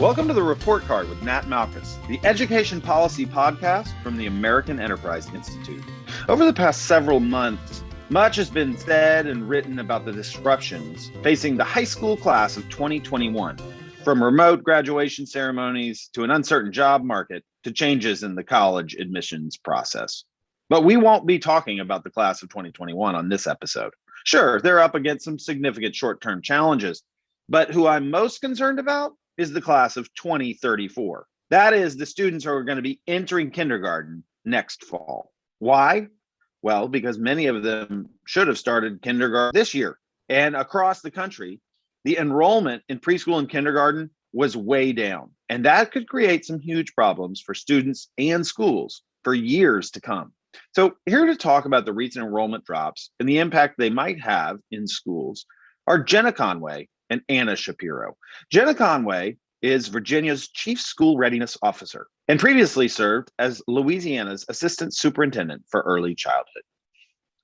Welcome to the Report Card with Nat Malkus, the education policy podcast from the American Enterprise Institute. Over the past several months, much has been said and written about the disruptions facing the high school class of 2021, from remote graduation ceremonies to an uncertain job market to changes in the college admissions process. But we won't be talking about the class of 2021 on this episode. Sure, they're up against some significant short-term challenges, but who I'm most concerned about is the class of 2034. That is the students who are going to be entering kindergarten next fall. Why? Well, because many of them should have started kindergarten this year. And across the country, the enrollment in preschool and kindergarten was way down. And that could create some huge problems for students and schools for years to come. So here to talk about the recent enrollment drops and the impact they might have in schools are Jenna Conway and Anna Shapiro. Jenna Conway is Virginia's Chief School Readiness Officer and previously served as Louisiana's Assistant Superintendent for Early Childhood.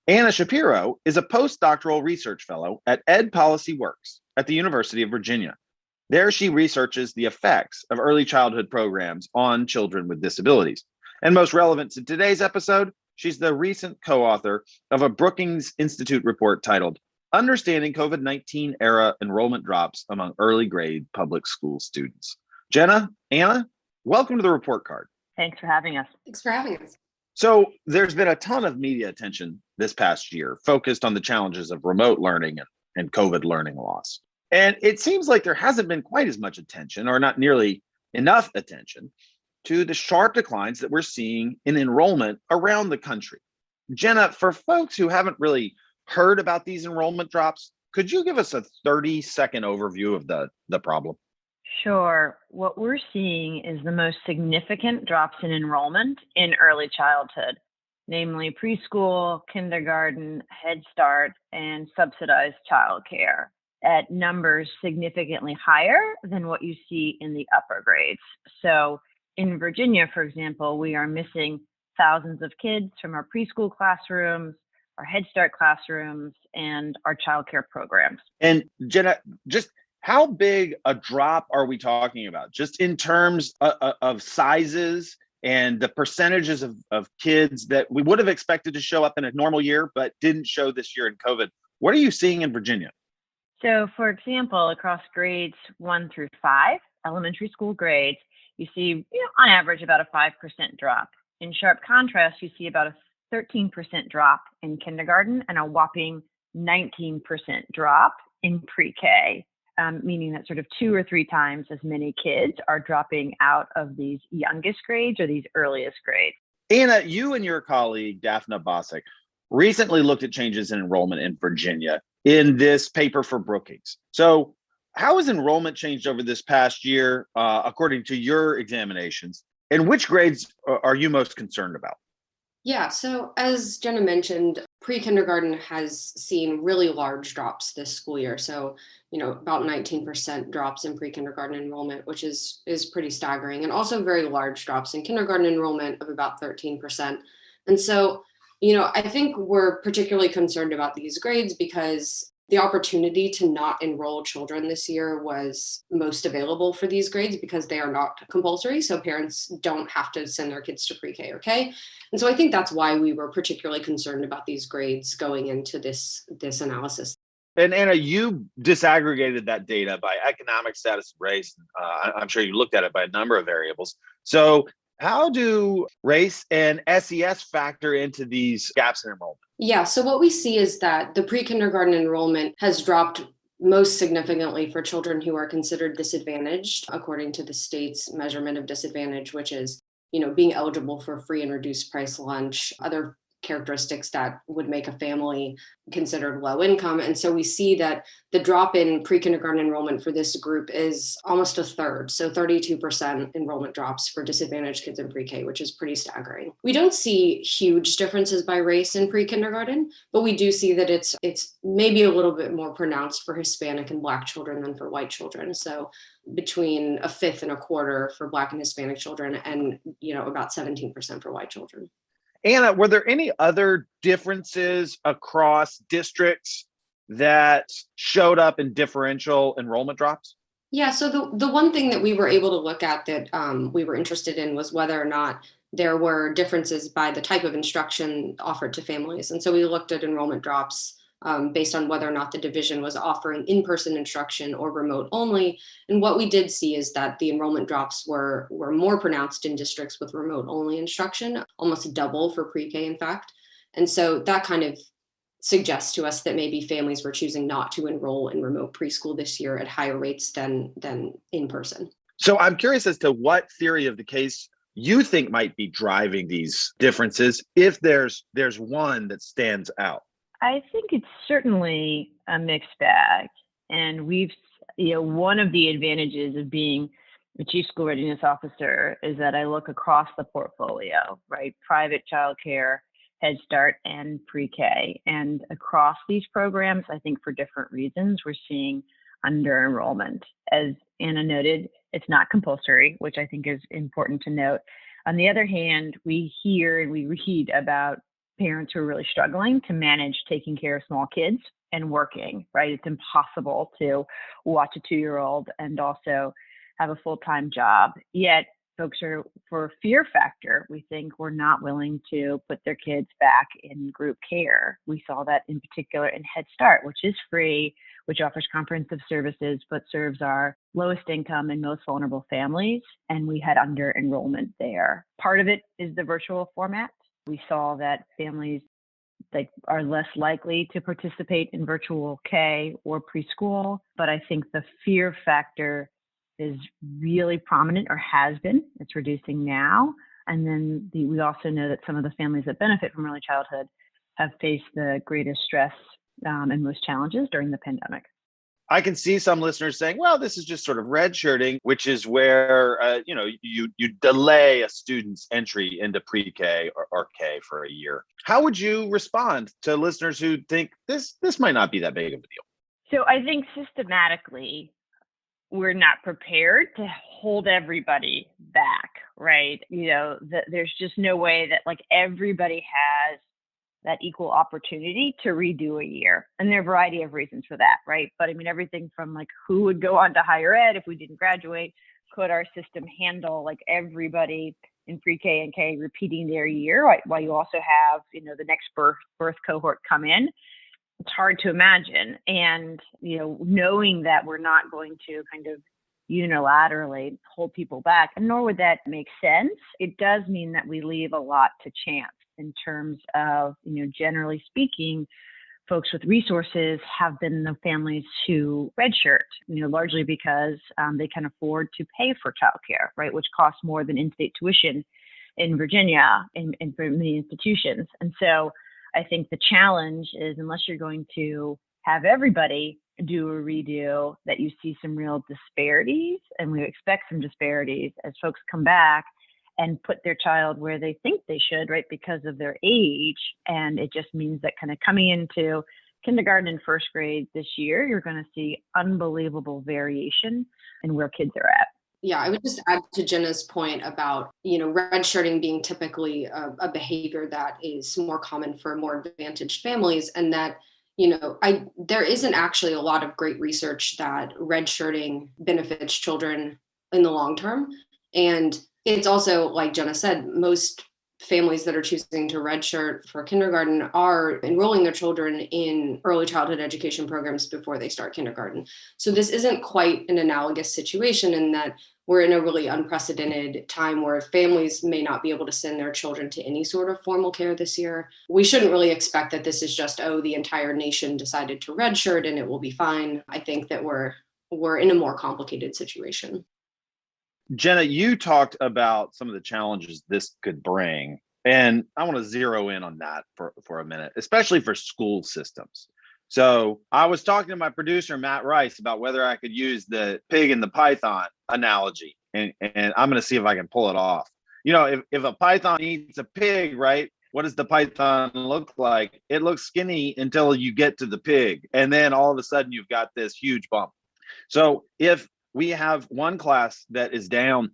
Anna Shapiro is a postdoctoral research fellow at Ed Policy Works at the University of Virginia. There she researches the effects of early childhood programs on children with disabilities. And most relevant to today's episode, she's the recent co-author of a Brookings Institute report titled Understanding COVID-19 Era Enrollment Drops Among Early Grade Public School Students. Jenna, Anna, welcome to the Report Card. Thanks for having us. Thanks for having us. So there's been a ton of media attention this past year focused on the challenges of remote learning and COVID learning loss. And it seems like there hasn't been quite as much attention, or not nearly enough attention, to the sharp declines that we're seeing in enrollment around the country. Jenna, for folks who haven't really heard about these enrollment drops, could you give us a 30-second overview of the problem? Sure. What we're seeing is the most significant drops in enrollment in early childhood, namely preschool, kindergarten, Head Start, and subsidized childcare, at numbers significantly higher than what you see in the upper grades. So in Virginia, for example, we are missing thousands of kids from our preschool classrooms, our Head Start classrooms, and our childcare programs. And Jenna, just how big a drop are we talking about? Just in terms of sizes and the percentages of kids that we would have expected to show up in a normal year, but didn't show this year in COVID. What are you seeing in Virginia? So, for example, across grades 1 through 5, elementary school grades, you see, on average, about a 5% drop. In sharp contrast, you see about a 13% drop in kindergarten and a whopping 19% drop in pre-K, meaning that sort of 2 or 3 times as many kids are dropping out of these youngest grades or these earliest grades. Anna, you and your colleague, Daphna Bassok, recently looked at changes in enrollment in Virginia in this paper for Brookings. So how has enrollment changed over this past year, according to your examinations? And which grades are you most concerned about? Yeah, so as Jenna mentioned, pre-kindergarten has seen really large drops this school year. So, about 19% drops in pre-kindergarten enrollment, which is pretty staggering, and also very large drops in kindergarten enrollment of about 13%. And so, I think we're particularly concerned about these grades because the opportunity to not enroll children this year was most available for these grades because they are not compulsory. So parents don't have to send their kids to pre-K or K. And so I think that's why we were particularly concerned about these grades going into this analysis. And Anna, you disaggregated that data by economic status, race. I'm sure you looked at it by a number of variables. So how do race and SES factor into these gaps in enrollment? Yeah, so what we see is that the pre-kindergarten enrollment has dropped most significantly for children who are considered disadvantaged, according to the state's measurement of disadvantage, which is, being eligible for free and reduced price lunch, other characteristics that would make a family considered low income. And so we see that the drop in pre-kindergarten enrollment for this group is almost a third. So 32% enrollment drops for disadvantaged kids in pre-K, which is pretty staggering. We don't see huge differences by race in pre-kindergarten, but we do see that it's maybe a little bit more pronounced for Hispanic and Black children than for white children. So between a fifth and a quarter for Black and Hispanic children, and about 17% for white children. Anna, were there any other differences across districts that showed up in differential enrollment drops? Yeah, so the one thing that we were able to look at that we were interested in was whether or not there were differences by the type of instruction offered to families. And so we looked at enrollment drops based on whether or not the division was offering in-person instruction or remote only. And what we did see is that the enrollment drops were more pronounced in districts with remote only instruction, almost double for pre-K, in fact. And so that kind of suggests to us that maybe families were choosing not to enroll in remote preschool this year at higher rates than in person. So I'm curious as to what theory of the case you think might be driving these differences, if there's one that stands out. I think it's certainly a mixed bag. And one of the advantages of being a chief school readiness officer is that I look across the portfolio, right? Private childcare, Head Start, and pre-K. And across these programs, I think for different reasons, we're seeing under enrollment. As Anna noted, it's not compulsory, which I think is important to note. On the other hand, we hear and we read about parents who are really struggling to manage taking care of small kids and working, right? It's impossible to watch a 2-year-old and also have a full-time job. Yet folks are, for fear factor, we think we're not willing to put their kids back in group care. We saw that in particular in Head Start, which is free, which offers comprehensive services, but serves our lowest income and most vulnerable families. And we had under enrollment there. Part of it is the virtual format. We saw that families are less likely to participate in virtual K or preschool, but I think the fear factor is really prominent, or has been. It's reducing now. And then we also know that some of the families that benefit from early childhood have faced the greatest stress and most challenges during the pandemic. I can see some listeners saying, well, this is just sort of redshirting, which is where, you delay a student's entry into pre-K or K for a year. How would you respond to listeners who think this might not be that big of a deal? So I think systematically, we're not prepared to hold everybody back, right? There's just no way that everybody has that equal opportunity to redo a year. And there are a variety of reasons for that, right? But I mean, everything from who would go on to higher ed if we didn't graduate? Could our system handle everybody in pre-K and K repeating their year, right? While you also have, the next birth cohort come in? It's hard to imagine. And, knowing that we're not going to kind of unilaterally hold people back, and nor would that make sense, it does mean that we leave a lot to chance in terms of, generally speaking, folks with resources have been the families who redshirt, largely because they can afford to pay for childcare, right, which costs more than in-state tuition in Virginia in for many institutions. And so I think the challenge is, unless you're going to have everybody do a redo, that you see some real disparities, and we expect some disparities as folks come back and put their child where they think they should, right, because of their age. And it just means that kind of coming into kindergarten and first grade this year, you're going to see unbelievable variation in where kids are at. Yeah, I would just add to Jenna's point about, redshirting being typically a behavior that is more common for more advantaged families, and that, there isn't actually a lot of great research that redshirting benefits children in the long term. And it's also, like Jenna said, most families that are choosing to redshirt for kindergarten are enrolling their children in early childhood education programs before they start kindergarten. So this isn't quite an analogous situation in that we're in a really unprecedented time where families may not be able to send their children to any sort of formal care this year. We shouldn't really expect that this is just, the entire nation decided to redshirt and it will be fine. I think that we're in a more complicated situation. Jenna, you talked about some of the challenges this could bring, and I want to zero in on that for a minute, especially for school systems. So I was talking to my producer, Matt Rice, about whether I could use the pig and the python analogy, and I'm going to see if I can pull it off. If a python eats a pig, right, what does the python look like? It looks skinny until you get to the pig, and then all of a sudden you've got this huge bump. So if we have one class that is down,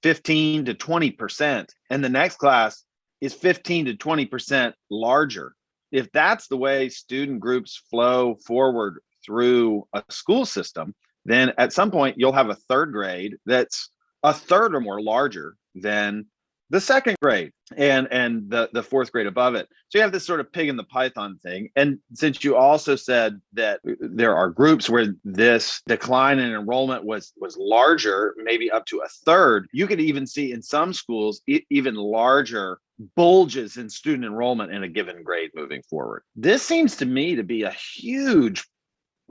15 to 20%, and the next class is 15 to 20% larger. If that's the way student groups flow forward through a school system, then at some point you'll have a third grade that's a third or more larger than the second grade and the fourth grade above it. So you have this sort of pig in the python thing. And since you also said that there are groups where this decline in enrollment was larger, maybe up to a third, you could even see in some schools even larger bulges in student enrollment in a given grade moving forward. This seems to me to be a huge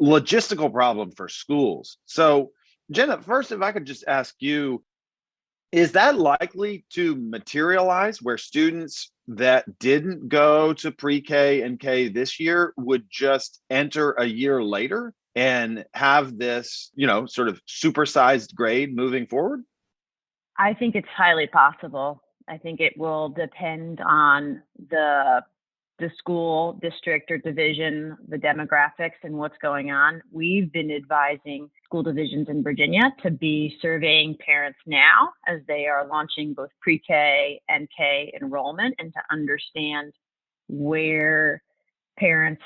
logistical problem for schools. So Jenna, first, if I could just ask you, is that likely to materialize where students that didn't go to pre-K and K this year would just enter a year later and have this, sort of supersized grade moving forward? I think it's highly possible. I think it will depend on the school, district, or division, the demographics, and what's going on. We've been advising school divisions in Virginia to be surveying parents now as they are launching both pre-K and K enrollment, and to understand where parents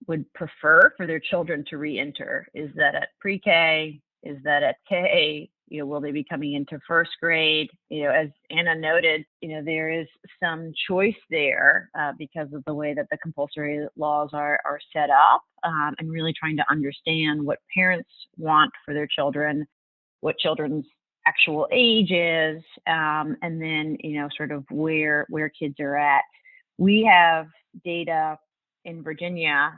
would prefer for their children to re-enter. Is that at pre-K? Is that at K? Will they be coming into first grade? As Anna noted, there is some choice there because of the way that the compulsory laws are set up, and really trying to understand what parents want for their children, what children's actual age is, and then, sort of where kids are at. We have data in Virginia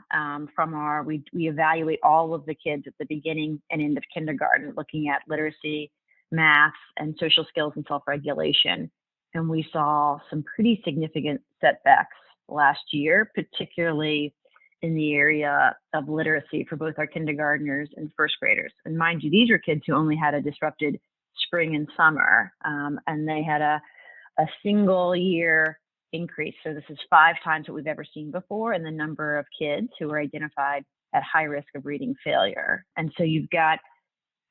we evaluate all of the kids at the beginning and end of kindergarten, looking at literacy, math, and social skills and self-regulation. And we saw some pretty significant setbacks last year, particularly in the area of literacy for both our kindergartners and first graders. And mind you, these are kids who only had a disrupted spring and summer, and they had a single year increase. So this is 5 times what we've ever seen before in the number of kids who are identified at high risk of reading failure. And so you've got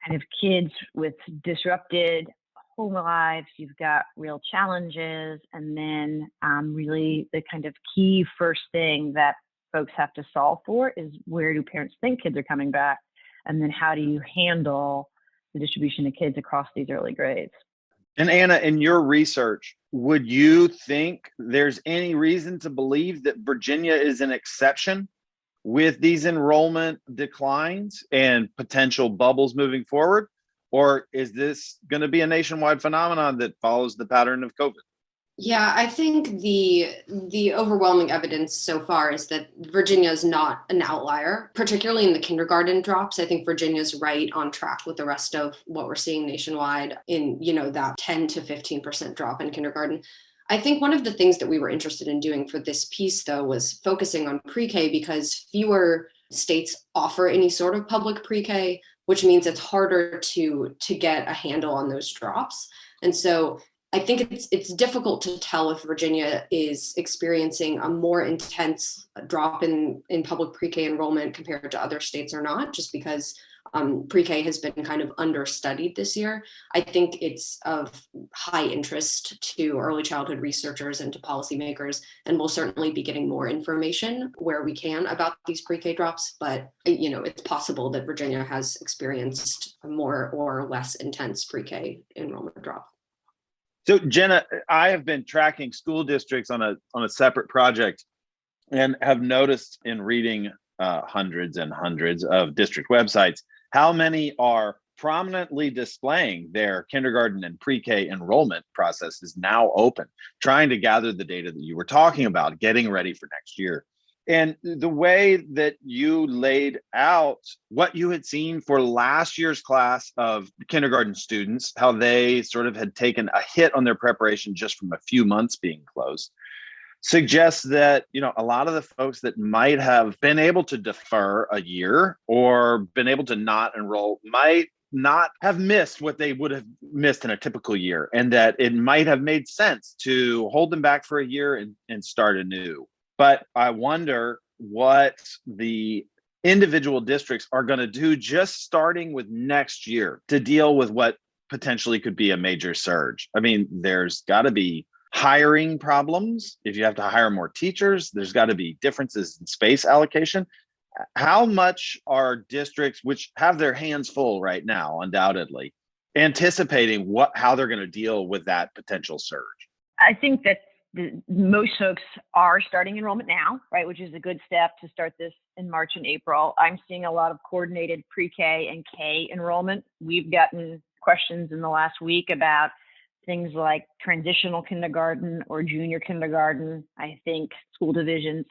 kind of kids with disrupted home lives, you've got real challenges, and then really the kind of key first thing that folks have to solve for is, where do parents think kids are coming back? And then how do you handle the distribution of kids across these early grades? And Anna, in your research, would you think there's any reason to believe that Virginia is an exception with these enrollment declines and potential bubbles moving forward? Or is this going to be a nationwide phenomenon that follows the pattern of COVID? Yeah, I think the overwhelming evidence so far is that Virginia is not an outlier, particularly in the kindergarten drops. I think Virginia is right on track with the rest of what we're seeing nationwide in, that 10 to 15% drop in kindergarten. I think one of the things that we were interested in doing for this piece, though, was focusing on pre-K, because fewer states offer any sort of public pre-K, which means it's harder to get a handle on those drops. And so I think it's difficult to tell if Virginia is experiencing a more intense drop in public pre-K enrollment compared to other states or not, just because pre-K has been kind of understudied this year. I think it's of high interest to early childhood researchers and to policymakers, and we'll certainly be getting more information where we can about these pre-K drops. But it's possible that Virginia has experienced a more or less intense pre-K enrollment drop. So Jenna, I have been tracking school districts on a separate project, and have noticed in reading hundreds and hundreds of district websites how many are prominently displaying their kindergarten and pre-K enrollment processes now open, trying to gather the data that you were talking about, getting ready for next year. And the way that you laid out what you had seen for last year's class of kindergarten students, how they sort of had taken a hit on their preparation just from a few months being closed, suggests that, a lot of the folks that might have been able to defer a year or been able to not enroll might not have missed what they would have missed in a typical year, and that it might have made sense to hold them back for a year and start anew. But I wonder what the individual districts are going to do just starting with next year to deal with what potentially could be a major surge. I mean, there's got to be hiring problems. If you have to hire more teachers, there's got to be differences in space allocation. How much are districts, which have their hands full right now, undoubtedly, anticipating how they're going to deal with that potential surge? I think that most folks are starting enrollment now, right, which is a good step to start this in March and April. I'm seeing a lot of coordinated pre-K and K enrollment. We've gotten questions in the last week about things like transitional kindergarten or junior kindergarten. I think school divisions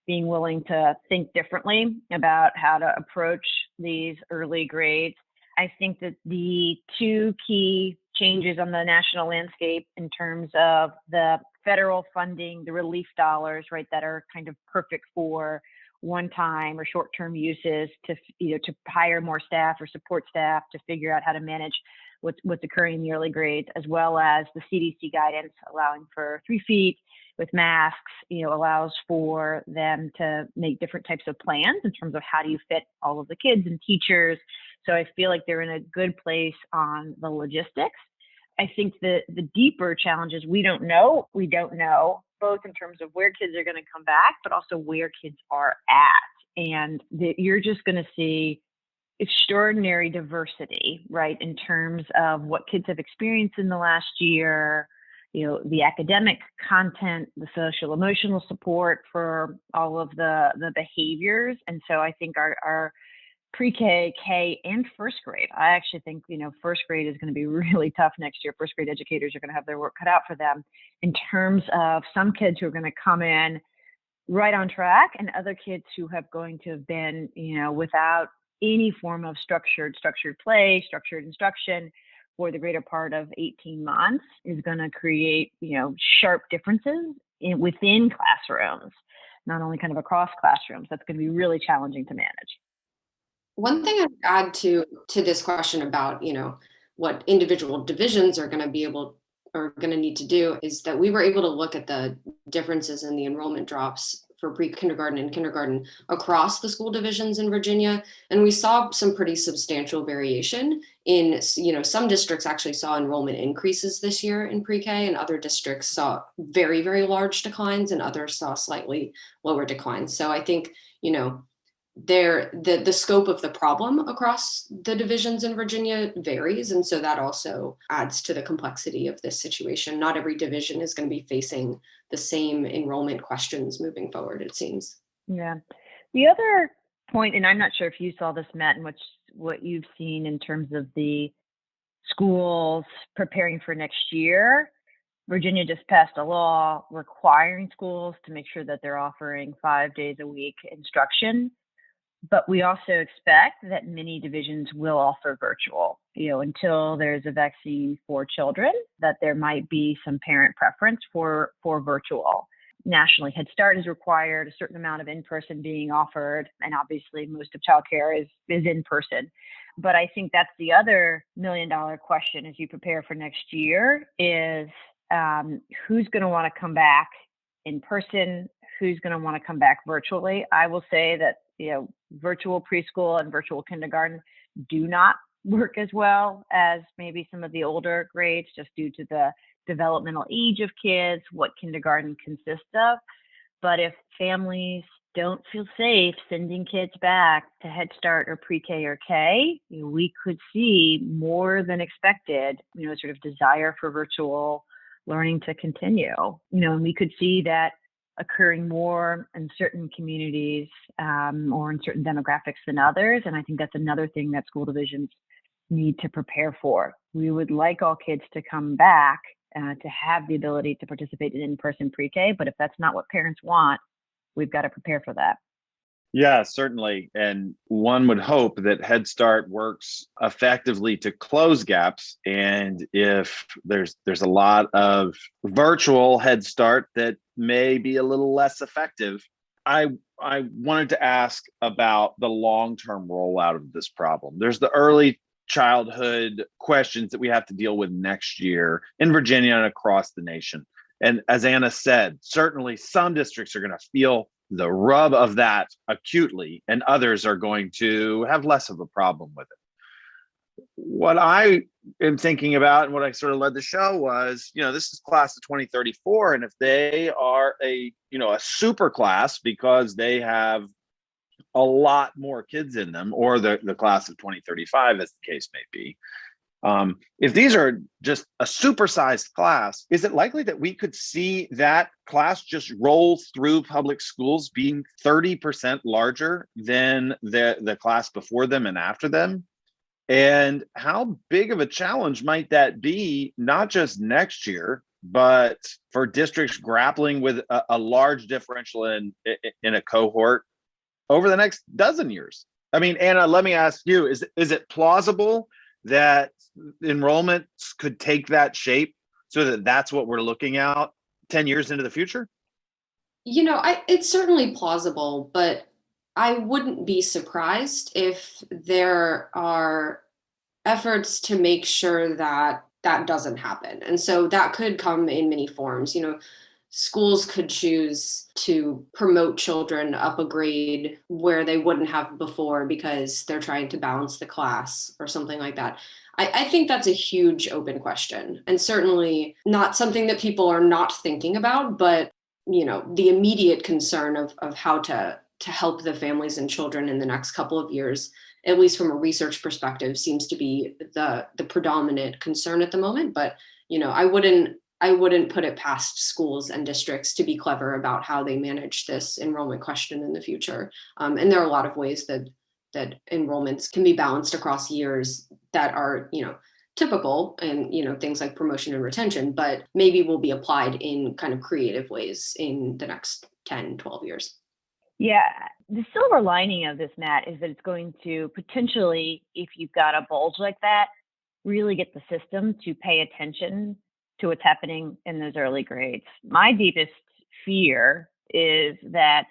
being willing to think differently about how to approach these early grades. I think that the two key changes on the national landscape in terms of the federal funding, the relief dollars, right, that are kind of perfect for one-time or short-term uses to hire more staff or support staff to figure out how to manage what's occurring in the early grades, as well as the CDC guidance allowing for 3 feet with masks, allows for them to make different types of plans in terms of how do you fit all of the kids and teachers. So I feel like they're in a good place on the logistics. I think the deeper challenges we don't know, both in terms of where kids are going to come back, but also where kids are at. And you're just going to see extraordinary diversity, right, in terms of what kids have experienced in the last year, the academic content, the social emotional support for all of the behaviors. And so I think our pre-K, K, and first grade, I actually think, first grade is going to be really tough next year. First grade educators are going to have their work cut out for them in terms of some kids who are going to come in right on track and other kids who have going to have been, without any form of structured play, structured instruction for the greater part of 18 months is going to create, sharp differences within classrooms, not only kind of across classrooms. That's going to be really challenging to manage. One thing I'd add to this question about, what individual divisions are going to need to do is that we were able to look at the differences in the enrollment drops for pre-kindergarten and kindergarten across the school divisions in Virginia. And we saw some pretty substantial variation in, some districts actually saw enrollment increases this year in pre-K, and other districts saw very, very large declines, and others saw slightly lower declines. So I think, the scope of the problem across the divisions in Virginia varies. And so that also adds to the complexity of this situation. Not every division is going to be facing the same enrollment questions moving forward, it seems. Yeah. The other point, and I'm not sure if you saw this, Matt, and what you've seen in terms of the schools preparing for next year. Virginia just passed a law requiring schools to make sure that they're offering 5 days a week instruction. But we also expect that many divisions will offer virtual, until there's a vaccine for children, that there might be some parent preference for virtual. Nationally, Head Start is required, a certain amount of in-person being offered, and obviously most of childcare is in person. But I think that's the other $1 million question as you prepare for next year is who's going to want to come back in person, who's going to want to come back virtually. I will say that virtual preschool and virtual kindergarten do not work as well as maybe some of the older grades, just due to the developmental age of kids, what kindergarten consists of. But if families don't feel safe sending kids back to Head Start or pre-K or K, we could see more than expected, sort of desire for virtual learning to continue. And we could see that occurring more in certain communities or in certain demographics than others. And I think that's another thing that school divisions need to prepare for. We would like all kids to come back to have the ability to participate in in-person pre-K, but if that's not what parents want, we've got to prepare for that. Yeah, certainly. And one would hope that Head Start works effectively to close gaps. And if there's a lot of virtual Head Start that may be a little less effective, I wanted to ask about the long-term rollout of this problem. There's the early childhood questions that we have to deal with next year in Virginia and across the nation. And as Anna said, certainly some districts are going to feel the rub of that acutely, and others are going to have less of a problem with it. What I am thinking about and what I sort of led the show was, this is class of 2034. And if they are a super class because they have a lot more kids in them, or the class of 2035, as the case may be. If these are just a supersized class, is it likely that we could see that class just roll through public schools being 30% larger than the class before them and after them? And how big of a challenge might that be, not just next year, but for districts grappling with a large differential in a cohort over the next dozen years? I mean, Anna, let me ask you, is it plausible that enrollments could take that shape so that that's what we're looking at 10 years into the future? It's certainly plausible, but I wouldn't be surprised if there are efforts to make sure that that doesn't happen. And so that could come in many forms. Schools could choose to promote children up a grade where they wouldn't have before because they're trying to balance the class or something like that. I think that's a huge open question, and certainly not something that people are not thinking about, but the immediate concern of how to help the families and children in the next couple of years, at least from a research perspective, seems to be the predominant concern at the moment. But I wouldn't put it past schools and districts to be clever about how they manage this enrollment question in the future. And there are a lot of ways that enrollments can be balanced across years that are typical, and things like promotion and retention, but maybe will be applied in kind of creative ways in the next 10, 12 years. Yeah, the silver lining of this, Matt, is that it's going to potentially, if you've got a bulge like that, really get the system to pay attention to what's happening in those early grades. My deepest fear is that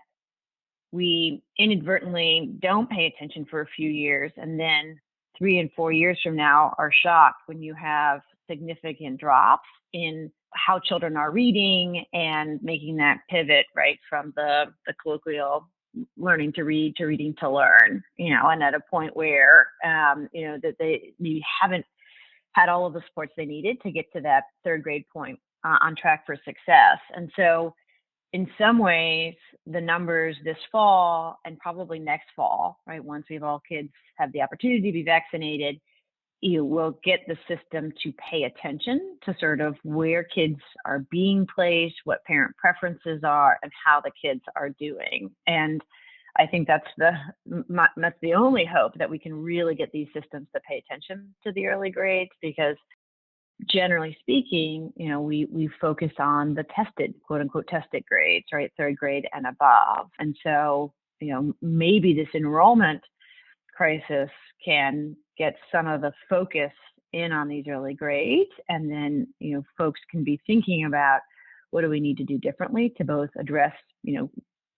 we inadvertently don't pay attention for a few years, and then 3 and 4 years from now are shocked when you have significant drops in how children are reading and making that pivot right from the colloquial learning to read to reading to learn, and at a point where that they haven't had all of the supports they needed to get to that third grade point on track for success. And so in some ways, the numbers this fall and probably next fall, right, once we've all kids have the opportunity to be vaccinated, you will get the system to pay attention to sort of where kids are being placed, what parent preferences are, and how the kids are doing. And I think that's the only hope, that we can really get these systems to pay attention to the early grades, because generally speaking, we focus on the tested, quote unquote, tested grades, right? Third grade and above. And so, maybe this enrollment crisis can get some of the focus in on these early grades. And then, folks can be thinking about what do we need to do differently to both address,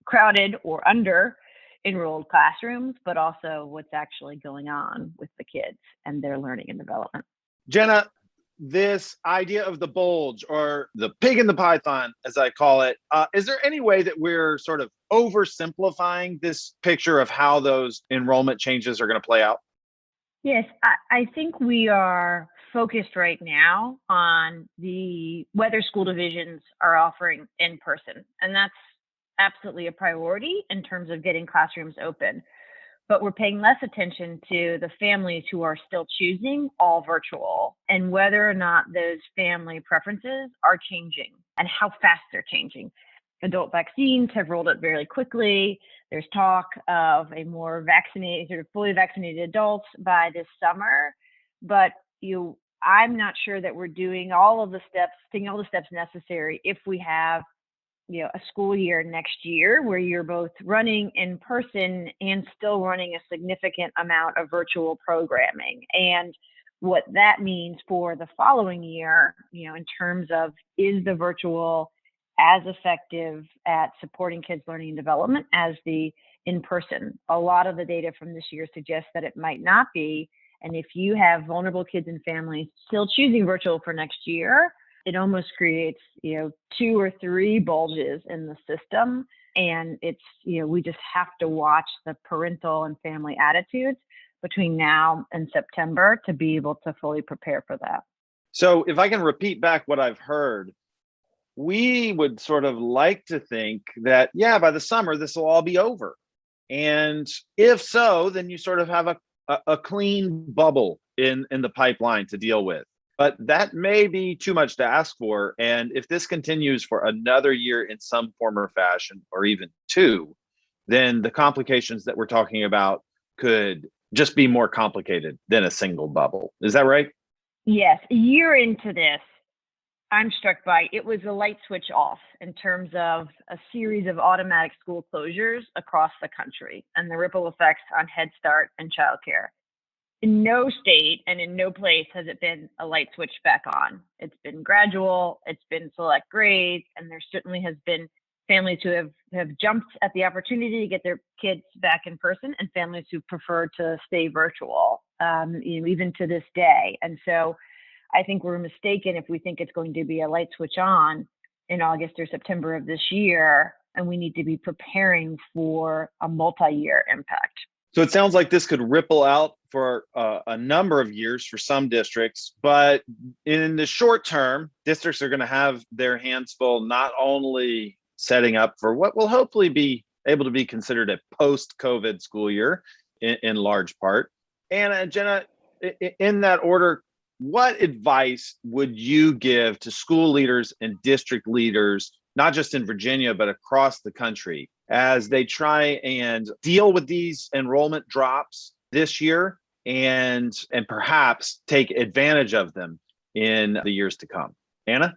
crowded or under enrolled classrooms, but also what's actually going on with the kids and their learning and development. Jenna, this idea of the bulge, or the pig in the python, as I call it, is there any way that we're sort of oversimplifying this picture of how those enrollment changes are going to play out? Yes, I think we are focused right now on whether school divisions are offering in person, and that's absolutely a priority in terms of getting classrooms open. But we're paying less attention to the families who are still choosing all virtual, and whether or not those family preferences are changing and how fast they're changing. Adult vaccines have rolled out very quickly. There's talk of a more vaccinated, sort of fully vaccinated adults by this summer, but I'm not sure that we're doing all the steps necessary if we have a school year next year where you're both running in person and still running a significant amount of virtual programming. And what that means for the following year, in terms of, is the virtual as effective at supporting kids' learning and development as the in-person? A lot of the data from this year suggests that it might not be. And if you have vulnerable kids and families still choosing virtual for next year, it almost creates, 2 or 3 bulges in the system. And it's, we just have to watch the parental and family attitudes between now and September to be able to fully prepare for that. So if I can repeat back what I've heard, we would sort of like to think that, by the summer, this will all be over. And if so, then you sort of have a clean bubble in the pipeline to deal with. But that may be too much to ask for. And if this continues for another year in some form or fashion, or even two, then the complications that we're talking about could just be more complicated than a single bubble. Is that right? Yes. A year into this, I'm struck by it was a light switch off in terms of a series of automatic school closures across the country and the ripple effects on Head Start and childcare. In no state and in no place has it been a light switch back on. It's been gradual, it's been select grades, and there certainly has been families who have jumped at the opportunity to get their kids back in person and families who prefer to stay virtual, even to this day. And so I think we're mistaken if we think it's going to be a light switch on in August or September of this year, and we need to be preparing for a multi-year impact. So it sounds like this could ripple out for a number of years for some districts, but in the short term, districts are going to have their hands full, not only setting up for what will hopefully be able to be considered a post-COVID school year in large part. And Jenna, in that order, what advice would you give to school leaders and district leaders, not just in Virginia, but across the country, as they try and deal with these enrollment drops this year and perhaps take advantage of them in the years to come? Anna?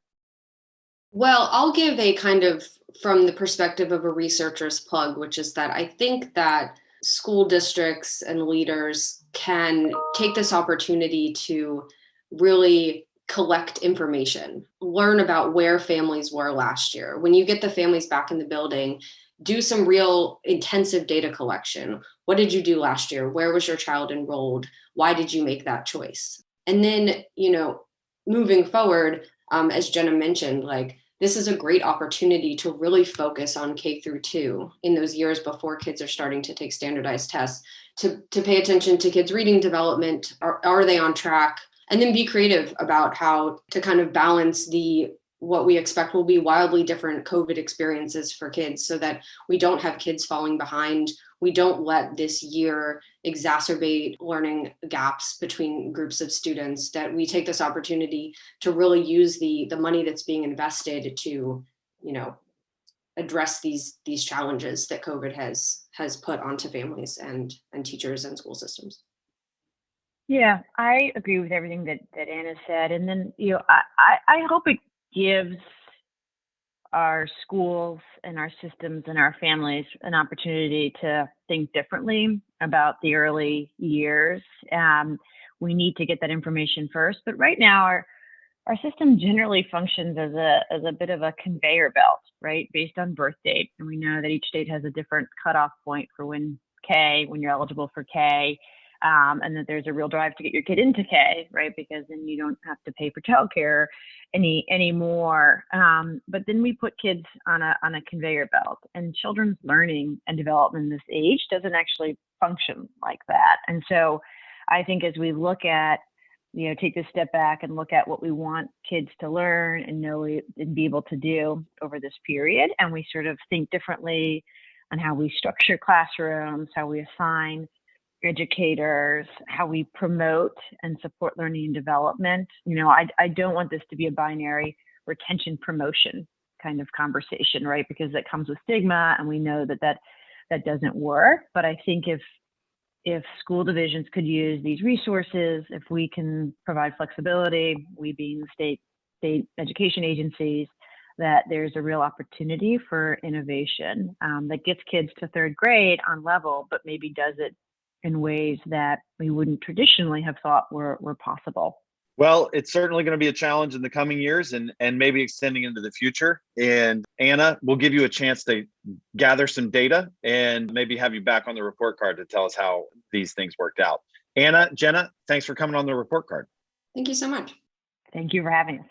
Well, I'll give a kind of from the perspective of a researcher's plug, which is that I think that school districts and leaders can take this opportunity to really collect information, learn about where families were last year. When you get the families back in the building, do some real intensive data collection. What did you do last year? Where was your child enrolled? Why did you make that choice? And then, moving forward, as Jenna mentioned, this is a great opportunity to really focus on K-2 in those years before kids are starting to take standardized tests, to pay attention to kids' reading development. Are they on track? And then be creative about how to kind of balance what we expect will be wildly different COVID experiences for kids, so that we don't have kids falling behind. We don't let this year exacerbate learning gaps between groups of students, that we take this opportunity to really use the money that's being invested to, address these challenges that COVID has put onto families and teachers and school systems. Yeah, I agree with everything that Anna said. And then, I hope it gives our schools and our systems and our families an opportunity to think differently about the early years. We need to get that information first, but right now our system generally functions as a bit of a conveyor belt, right, based on birth date. And we know that each state has a different cutoff point for when you're eligible for K. And that there's a real drive to get your kid into K, right? Because then you don't have to pay for childcare anymore. But then we put kids on a conveyor belt, and children's learning and development in this age doesn't actually function like that. And so I think as we look at, take this step back and look at what we want kids to learn and know and be able to do over this period, and we sort of think differently on how we structure classrooms, how we assign educators, how we promote and support learning and development. I don't want this to be a binary retention promotion kind of conversation, right? Because that comes with stigma, and we know that doesn't work. But I think if school divisions could use these resources, if we can provide flexibility, we being the state education agencies, that there's a real opportunity for innovation that gets kids to third grade on level, but maybe does it in ways that we wouldn't traditionally have thought were possible. Well, it's certainly going to be a challenge in the coming years and maybe extending into the future. And Anna, we'll give you a chance to gather some data and maybe have you back on the report card to tell us how these things worked out. Anna, Jenna, thanks for coming on the report card. Thank you so much. Thank you for having us.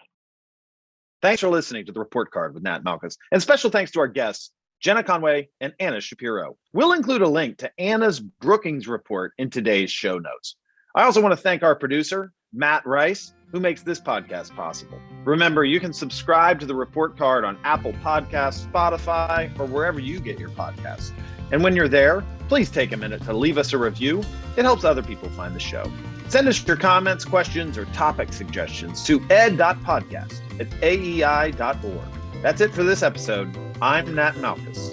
Thanks for listening to the report card with Nat Malkus. And special thanks to our guests, Jenna Conway and Anna Shapiro. We'll include a link to Anna's Brookings report in today's show notes. I also want to thank our producer, Matt Rice, who makes this podcast possible. Remember, you can subscribe to the report card on Apple Podcasts, Spotify, or wherever you get your podcasts. And when you're there, please take a minute to leave us a review. It helps other people find the show. Send us your comments, questions, or topic suggestions to ed.podcast@aei.org. That's it for this episode. I'm Nat Malkus.